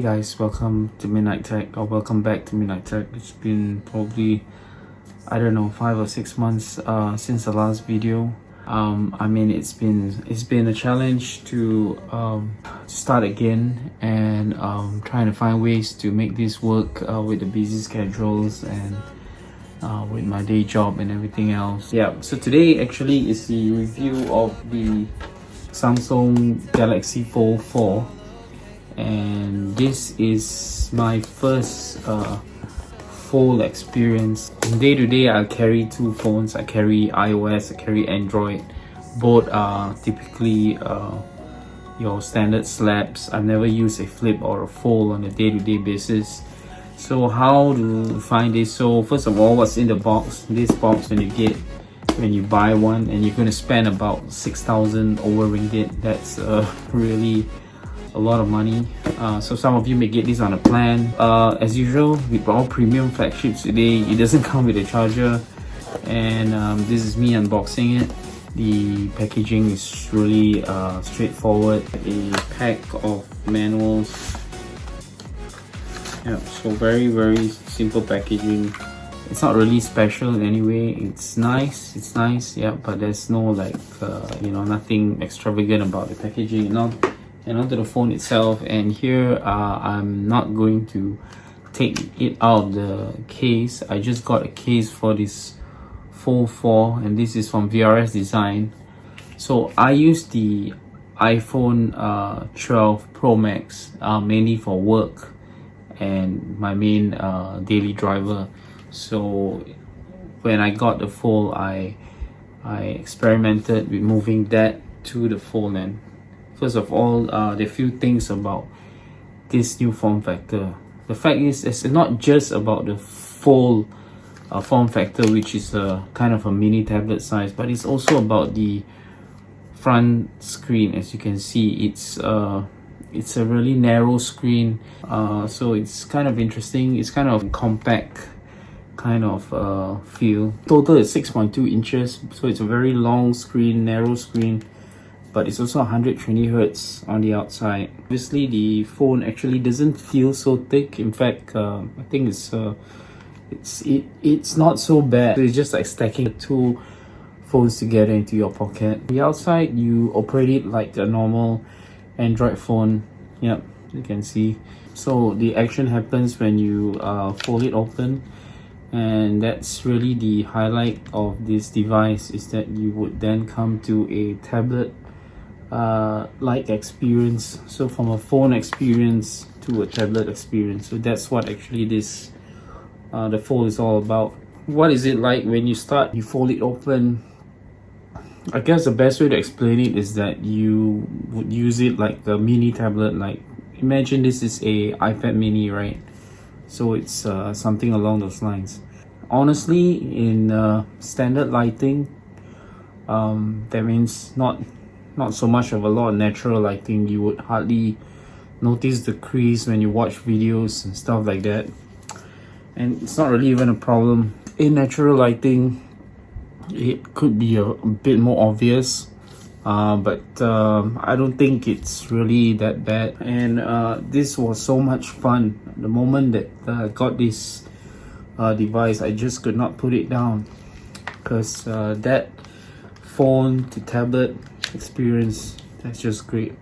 guys, welcome to Midnight Tech, or welcome back to Midnight Tech. It's been probably, I don't know, 5 or 6 months since the last video. I mean, it's been a challenge to start again and trying to find ways to make this work with the busy schedules and with my day job and everything else. Yeah, so today actually is the review of the Samsung Galaxy Fold 4, and this is my first fold experience. Day to day, I carry two phones. I carry iOS, I carry Android. Both are typically your standard slabs. I've never used a flip or a fold on a day-to-day basis. So how to find this? So first of all, what's in the box? This box, when you buy one, and you're going to spend about 6,000 over ringgit. That's really a lot of money. So some of you may get this on a plan. As usual, with all premium flagships today, it doesn't come with a charger, and this is me unboxing it. The packaging is really straightforward. A pack of manuals. Yeah, so very simple packaging. It's not really special in any way. It's nice, yeah, but there's no like nothing extravagant about the packaging. And onto the phone itself, and here I'm not going to take it out of the case. I just got a case for this Fold 4, and this is from VRS Design. So I use the iPhone 12 Pro Max mainly for work and my main daily driver. So when I got the Fold, I experimented with moving that to the Fold. And first of all, there are a few things about this new form factor. The fact is, it's not just about the Fold form factor, which is a kind of a mini tablet size, but it's also about the front screen. As you can see, it's a really narrow screen, so it's kind of interesting. It's kind of compact kind of feel. Total is 6.2 inches, so it's a very long screen, narrow screen, but it's also 120 Hz on the outside. Obviously, the phone actually doesn't feel so thick. In fact, I think it's not so bad. It's just like stacking the two phones together into your pocket. The outside, you operate it like a normal Android phone. Yep, you can see. So the action happens when you fold it open, and that's really the highlight of this device, is that you would then come to a tablet like experience. So from a phone experience to a tablet experience. So that's what actually this the Fold is all about. What is it like when you start? You fold it open. I guess the best way to explain it is that you would use it like a mini tablet. Like, imagine this is a iPad mini, right? So it's something along those lines. Honestly, in standard lighting, that means not so much of a lot of natural lighting, you would hardly notice the crease when you watch videos and stuff like that, and it's not really even a problem. In natural lighting, it could be a bit more obvious, but I don't think it's really that bad. And this was so much fun. The moment that I got this device, I just could not put it down, because that phone to tablet experience, that's just great.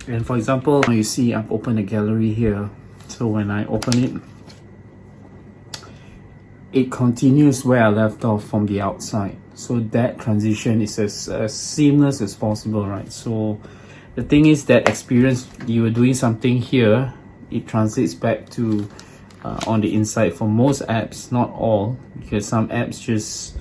And for example, you see I've opened a gallery here, so when I open it, it continues where I left off from the outside. So that transition is as seamless as possible, right? So the thing is, that experience, you were doing something here, it translates back to on the inside for most apps, not all, because some apps just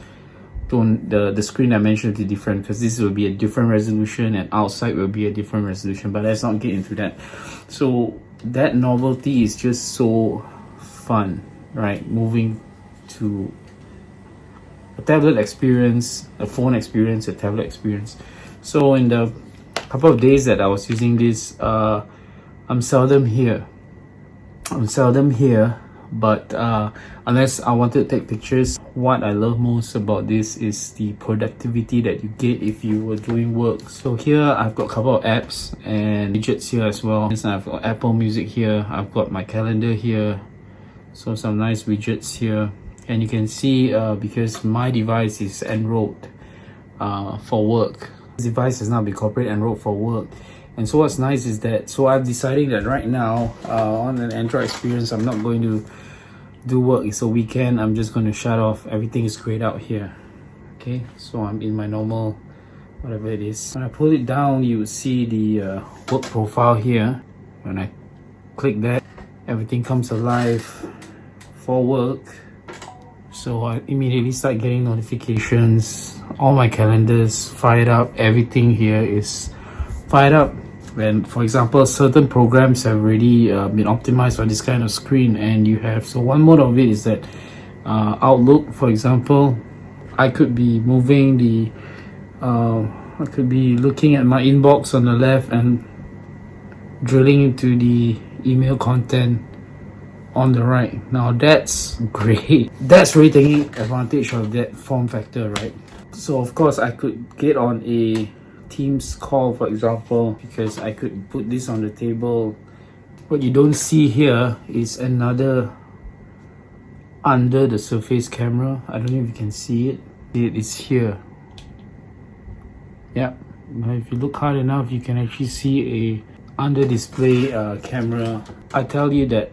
don't, the screen dimension will be different, because this will be a different resolution and outside will be a different resolution, but let's not get into that. So that novelty is just so fun, right? Moving to a tablet experience, a phone experience, a tablet experience. So in the couple of days that I was using this, I'm seldom here, but unless I wanted to take pictures, what I love most about this is the productivity that you get if you were doing work. So here I've got a couple of apps and widgets here as well. I've got Apple Music here, I've got my calendar here, so some nice widgets here. And you can see because my device is enrolled for work. This device has now been corporate enrolled for work. And so what's nice is that, so I'm deciding that right now on an Android experience, I'm not going to do work. It's a weekend, I'm just going to shut off. Everything is grayed out here. Okay, so I'm in my normal, whatever it is. When I pull it down, you will see the work profile here. When I click that, everything comes alive for work. So I immediately start getting notifications. All my calendars fired up. Everything here is fired up. When, for example, certain programs have already been optimized on this kind of screen, and you have, so one mode of it is that Outlook, for example, I could be moving the I could be looking at my inbox on the left and drilling into the email content on the right. Now that's great. That's really taking advantage of that form factor, right? So of course I could get on a Teams call, for example, because I could put this on the table. What you don't see here is another under the surface camera. I don't know if you can see it. It is here. Yeah, if you look hard enough, you can actually see a under display camera. I tell you that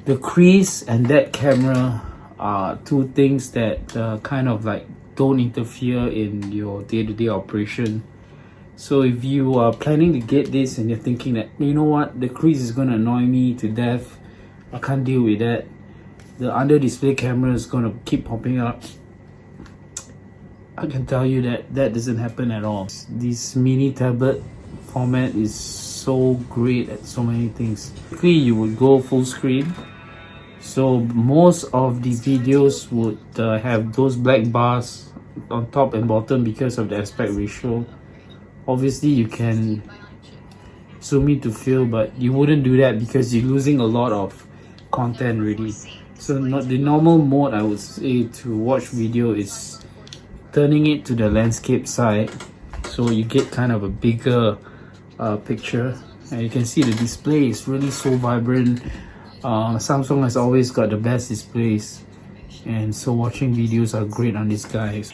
the crease and that camera are two things that kind of like don't interfere in your day-to-day operation. So if you are planning to get this and you're thinking that, you know what, the crease is going to annoy me to death, I can't deal with that, the under display camera is going to keep popping up, I can tell you that that doesn't happen at all. This mini tablet format is so great at so many things. Typically you would go full screen, so most of the videos would have those black bars on top and bottom because of the aspect ratio. Obviously you can zoom in to fill, but you wouldn't do that because you're losing a lot of content already. So the normal mode I would say to watch video is turning it to the landscape side, so you get kind of a bigger picture. And you can see the display is really so vibrant. Samsung has always got the best displays, and so watching videos are great on these guys.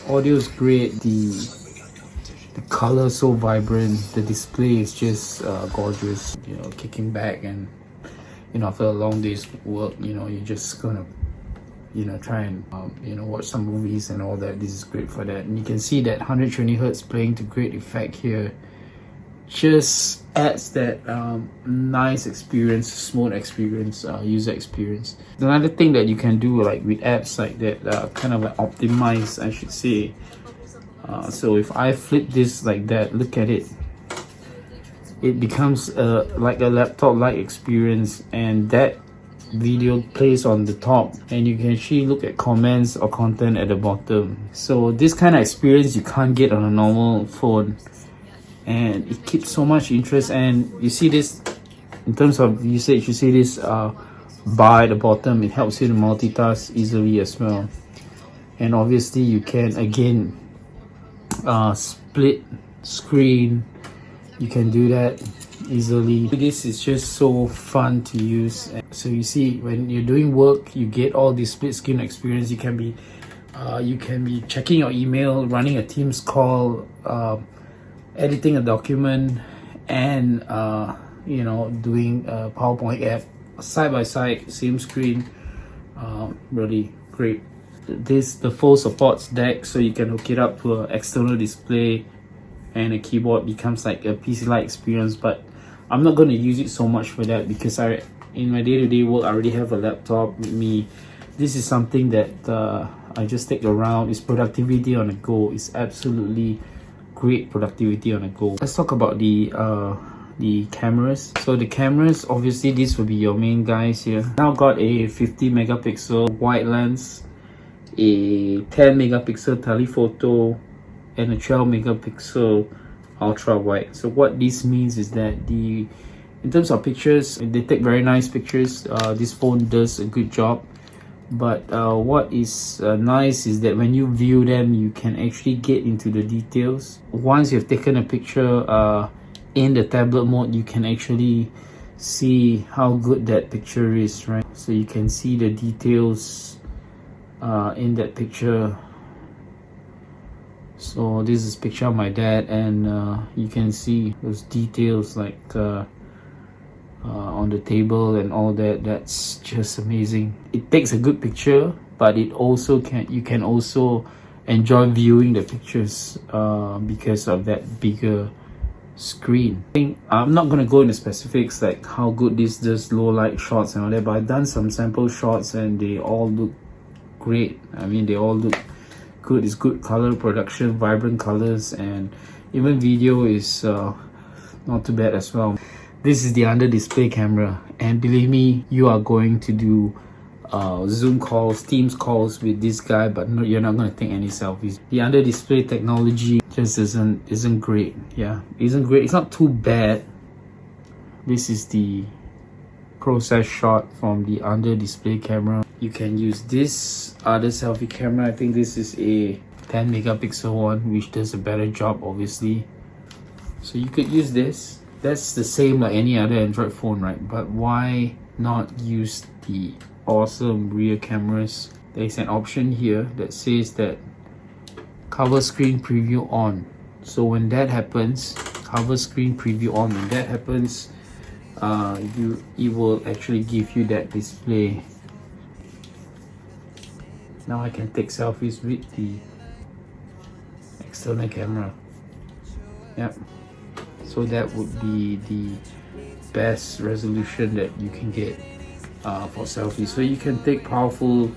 Audio is great, the color so vibrant, the display is just gorgeous. You know, kicking back and, you know, after a long day's work, you know, you're just gonna, you know, try and you know, watch some movies and all that. This is great for that. And you can see that 120 hertz playing to great effect here just adds that nice experience, smooth experience, user experience. Another thing that you can do, like with apps like that, kind of like optimize, I should say. So if I flip this like that, look at it, it becomes like a laptop-like experience, and that video plays on the top, and you can actually look at comments or content at the bottom. So this kind of experience you can't get on a normal phone, and it keeps so much interest. And you see this in terms of usage, you see this bar at the bottom, it helps you to multitask easily as well. And obviously you can again split screen, you can do that easily. This is just so fun to use. So you see, when you're doing work, you get all this split screen experience. You can be checking your email, running a Teams call, editing a document, and you know, doing a PowerPoint app side by side, same screen. Really great. The phone supports DeX, so you can hook it up to an external display, and a keyboard becomes like a PC-like experience. But I'm not going to use it so much for that because in my day-to-day work I already have a laptop with me. This is something that I just take around. It's productivity on the go. It's absolutely great productivity on the go. Let's talk about the the cameras. So the cameras, obviously this will be your main guys here. Now got a 50 megapixel wide lens, a 10 megapixel telephoto, and a 12 megapixel ultra wide. So what this means is that in terms of pictures, they take very nice pictures. This phone does a good job. But what is nice is that when you view them, you can actually get into the details. Once you've taken a picture in the tablet mode, you can actually see how good that picture is, right? So you can see the details in that picture. So this is a picture of my dad, and you can see those details like on the table and all that. That's just amazing. It takes a good picture, but you can also enjoy viewing the pictures because of that bigger screen. I'm not gonna go into specifics like how good this does low light shots and all that, but I've done some sample shots and they all look great. I mean, they all look good. It's good color production, vibrant colors, and even video is not too bad as well. This is the under display camera, and believe me, you are going to do Zoom calls, Teams calls with this guy, but no, you're not going to take any selfies. The under display technology just isn't great. Yeah, isn't great. It's not too bad. This is the process shot from the under display camera. You can use this other selfie camera. I think this is a 10 megapixel one, which does a better job, obviously. So you could use this. That's the same like any other Android phone, right? But why not use the awesome rear cameras? There's an option here that says that cover screen preview on. So when that happens, cover screen preview on, when that happens, it will actually give you that display. Now I can take selfies with the external camera. Yep. So that would be the best resolution that you can get for selfies. So you can take powerful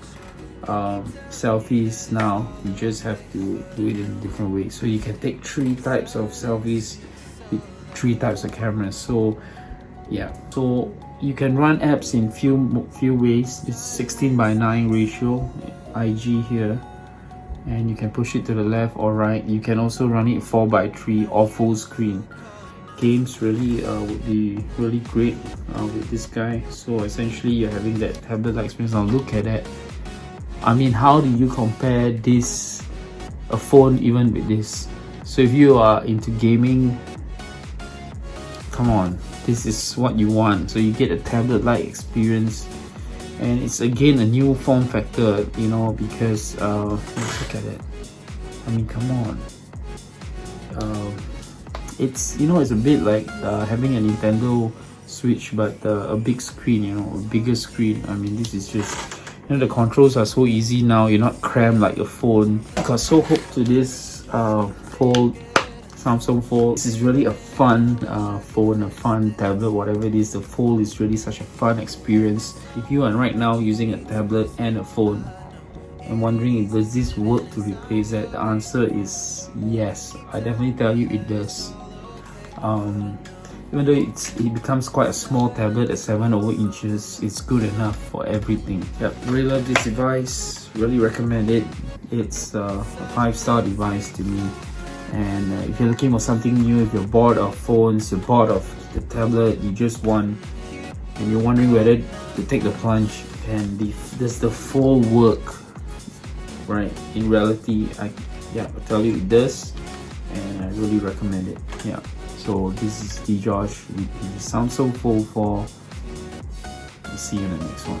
selfies now. You just have to do it in a different way. So you can take 3 types of selfies with 3 types of cameras. So yeah, so you can run apps in few ways. It's 16:9 ratio IG here, and you can push it to the left or right. You can also run it 4:3 or full screen. Games really would be really great with this guy. So essentially you're having that tablet-like experience. Now look at that. I mean, how do you compare a phone even with this? So if you are into gaming, come on, this is what you want. So you get a tablet-like experience, and it's again a new form factor, you know, because let's look at it. I mean, come on. It's, you know, it's a bit like having a Nintendo Switch, but a big screen, you know, a bigger screen. I mean, this is just, you know, the controls are so easy now. You're not crammed like a phone. I got so hooked to this Samsung Fold. This is really a fun phone, a fun tablet, whatever it is. The Fold is really such a fun experience. If you are right now using a tablet and a phone and wondering if does this work to replace that, the answer is yes. I definitely tell you it does. Even though it becomes quite a small tablet at 7 over inches, it's good enough for everything. Yep, really love this device, really recommend it. It's a 5-star device to me. And if you're looking for something new, if you're bored of phones, you're bored of the tablet, you just want, and you're wondering whether to take the plunge, and does the Fold work? Right, in reality, I tell you it does, and I really recommend it. Yeah. So this is Josh with the Samsung Fold 4. See you in the next one.